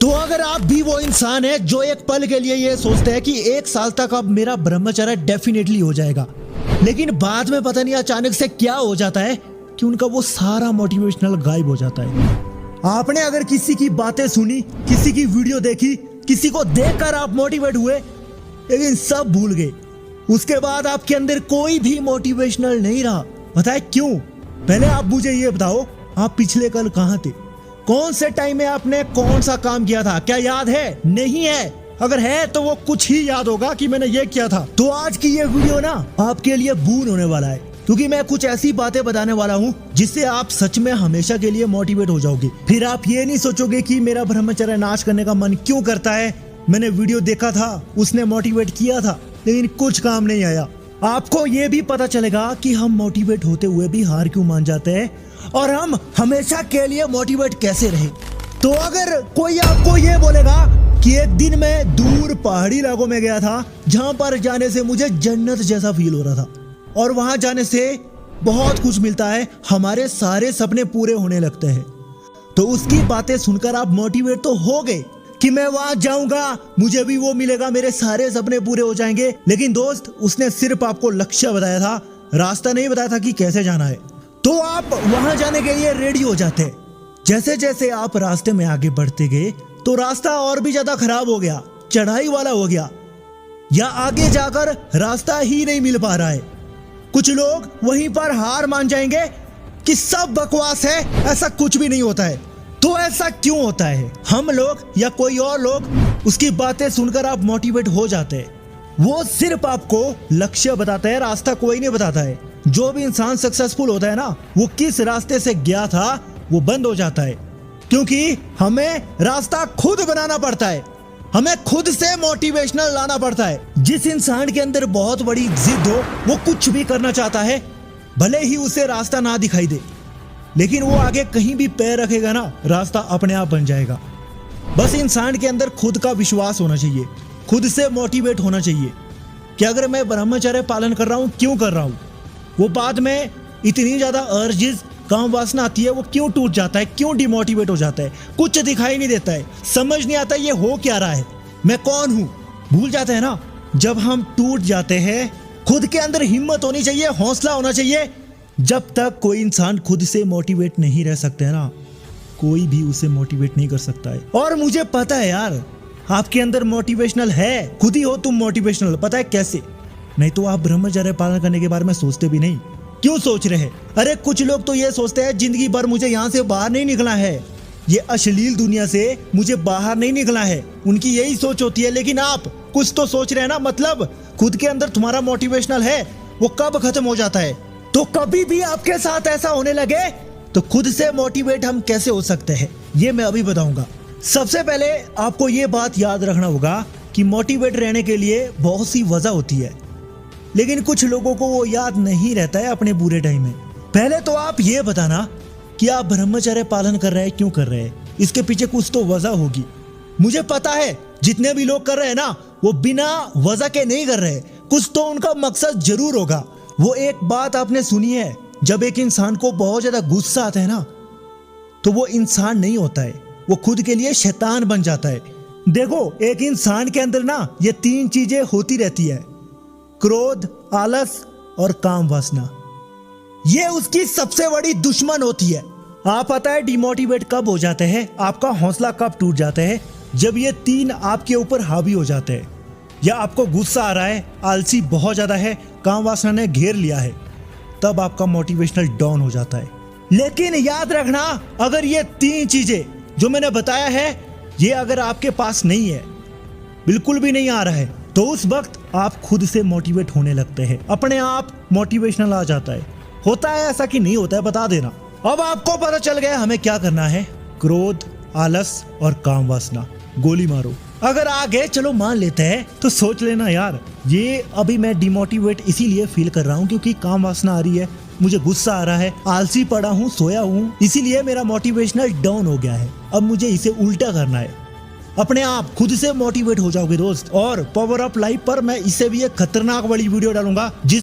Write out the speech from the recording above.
तो अगर आप भी वो इंसान है जो एक पल के लिए ये सोचते हैं कि 1 साल तक अब मेरा ब्रह्मचर्य डेफिनेटली हो जाएगा, लेकिन बाद में पता नहीं अचानक से क्या हो जाता है कि उनका वो सारा मोटिवेशनल गायब हो जाता है। आपने अगर किसी की बातें सुनी, किसी की वीडियो देखी, किसी को देखकर आप मोटिवेट हुए, लेकिन सब भूल गए, उसके बाद आपके अंदर कोई भी मोटिवेशनल नहीं रहा। पता है क्यों? पहले आप मुझे ये बताओ, आप पिछले कल कहाँ थे? कौन से टाइम में आपने कौन सा काम किया था? क्या याद है? नहीं है? अगर है तो वो कुछ ही याद होगा कि मैंने ये किया था। तो आज की ये वीडियो ना आपके लिए बून होने वाला है, क्योंकि मैं कुछ ऐसी बातें बताने वाला हूँ जिससे आप सच में हमेशा के लिए मोटिवेट हो जाओगे। फिर आप ये नहीं सोचोगे कि मेरा ब्रह्मचर्य नाश करने का मन क्यों करता है, मैंने वीडियो देखा था, उसने मोटिवेट किया था, लेकिन कुछ काम नहीं आया। आपको ये भी पता चलेगा कि हम मोटिवेट होते हुए भी हार क्यों मान जाते हैं और हम हमेशा के लिए मोटिवेट कैसे रहे। तो अगर कोई आपको ये बोलेगा कि एक दिन मैं दूर पहाड़ी इलाकों में गया था जहां पर जाने से मुझे जन्नत जैसा फील हो रहा था और वहां जाने से बहुत कुछ मिलता है, हमारे सारे सपने पूरे होने लगते हैं, तो उसकी बातें सुनकर आप मोटिवेट तो हो गए कि मैं वहां जाऊंगा, मुझे भी वो मिलेगा, मेरे सारे सपने पूरे हो जाएंगे। लेकिन दोस्त, उसने सिर्फ आपको लक्ष्य बताया था, रास्ता नहीं बताया था कि कैसे जाना है। तो आप वहां जाने के लिए रेडी हो जाते हैं। जैसे जैसे आप रास्ते में आगे बढ़ते गए तो रास्ता और भी ज्यादा खराब हो गया, चढ़ाई वाला हो गया, या आगे जाकर रास्ता ही नहीं मिल पा रहा है। कुछ लोग वहीं पर हार मान जाएंगे कि सब बकवास है, ऐसा कुछ भी नहीं होता है। तो ऐसा क्यों होता है? हम लोग या कोई और लोग उसकी बातें सुनकर आप मोटिवेट हो जाते हैं। वो सिर्फ आपको लक्ष्य बताता है, रास्ता कोई नहीं बताता है। जो भी इंसान सक्सेसफुल होता है ना, वो किस रास्ते से गया था वो बंद हो जाता है, क्योंकि हमें रास्ता खुद बनाना पड़ता है, हमें खुद से मोटिवेशनल लाना पड़ता है। जिस इंसान के अंदर बहुत बड़ी जिद हो, वो कुछ भी करना चाहता है, भले ही उसे रास्ता ना दिखाई दे, लेकिन वो आगे कहीं भी पैर रखेगा ना, रास्ता अपने आप बन जाएगा। बस इंसान के अंदर खुद का विश्वास होना चाहिए, खुद से मोटिवेट होना चाहिए कि अगर मैं ब्रह्मचर्य पालन कर रहा हूँ, क्यों कर रहा हूँ, वो बाद में इतनी ज्यादा अर्जिज, काम वासना आती है, वो क्यों टूट जाता है, क्यों डिमोटिवेट हो जाता है, कुछ दिखाई नहीं देता है, समझ नहीं आता ये हो क्या रहा है, मैं कौन हूँ, भूल जाते हैं ना। जब हम टूट जाते हैं, खुद के अंदर हिम्मत होनी चाहिए, हौसला होना चाहिए। जब तक कोई इंसान खुद से मोटिवेट नहीं रह सकते है ना, कोई भी उसे मोटिवेट नहीं कर सकता है। और मुझे पता है यार, आपके अंदर मोटिवेशनल है, खुद ही हो तुम मोटिवेशनल। पता है कैसे? नहीं तो आप ब्रह्मचर्य पालन करने के बारे में सोचते भी नहीं। क्यों सोच रहे हैं? अरे कुछ लोग तो ये सोचते हैं जिंदगी भर मुझे यहाँ से बाहर नहीं निकलना है, ये अश्लील दुनिया से मुझे बाहर नहीं निकलना है, उनकी यही सोच होती है। लेकिन आप कुछ तो सोच रहे हैं ना, मतलब खुद के अंदर तुम्हारा मोटिवेशनल है, वो कब खत्म हो जाता है? तो कभी भी आपके साथ ऐसा होने लगे तो खुद से मोटिवेट हम कैसे हो सकते हैं, ये मैं अभी बताऊंगा। सबसे पहले आपको ये बात याद रखना होगा कि मोटिवेट रहने के लिए बहुत सी वजह होती है, लेकिन कुछ लोगों को वो याद नहीं रहता है अपने बुरे टाइम में। पहले तो आप ये बताना कि आप ब्रह्मचर्य पालन कर रहे हैं, क्यों कर रहे हैं, इसके पीछे कुछ तो वजह होगी। मुझे पता है जितने भी लोग कर रहे हैं ना, वो बिना वजह के नहीं कर रहे, कुछ तो उनका मकसद जरूर होगा। वो एक बात आपने सुनी है, जब एक इंसान को बहुत ज्यादा गुस्सा आता है ना, तो वो इंसान नहीं होता है, वो खुद के लिए शैतान बन जाता है। देखो, एक इंसान के अंदर ना ये 3 चीजें होती रहती है, क्रोध, आलस और काम वासना। ये उसकी सबसे बड़ी दुश्मन होती है। आप पता है डिमोटिवेट कब हो जाते हैं, आपका हौसला कब टूट जाता है? जब ये 3 आपके ऊपर हावी हो जाते हैं, या आपको गुस्सा आ रहा है, आलसी बहुत ज्यादा है, काम वासना ने घेर लिया है, तब आपका मोटिवेशनल डाउन हो जाता है। लेकिन याद रखना, अगर ये 3 चीजें जो मैंने बताया है, ये अगर आपके पास नहीं है, बिल्कुल भी नहीं आ रहा है, तो उस वक्त आप खुद से मोटिवेट होने लगते हैं, अपने आप मोटिवेशनल आ जाता है। होता है ऐसा कि नहीं होता है, बता देना। अब आपको पता चल गया हमें क्या करना है, क्रोध, आलस और काम वासना, गोली मारो। अगर आगे चलो मान लेते हैं, तो सोच लेना यार, ये अभी मैं डिमोटिवेट इसीलिए फील कर रहा हूँ क्योंकि काम वासना आ रही है, मुझे गुस्सा आ रहा है, आलसी पड़ा हूँ, सोया हूँ, इसीलिए मेरा मोटिवेशनल डाउन हो गया है। अब मुझे इसे उल्टा करना है। अपने आप खुद से मोटिवेट हो जाओगे दोस्त। और पावर ऑफ लाइफ पर मैं इससे भी एक खतरनाक वाली वीडियो डालूंगा जिस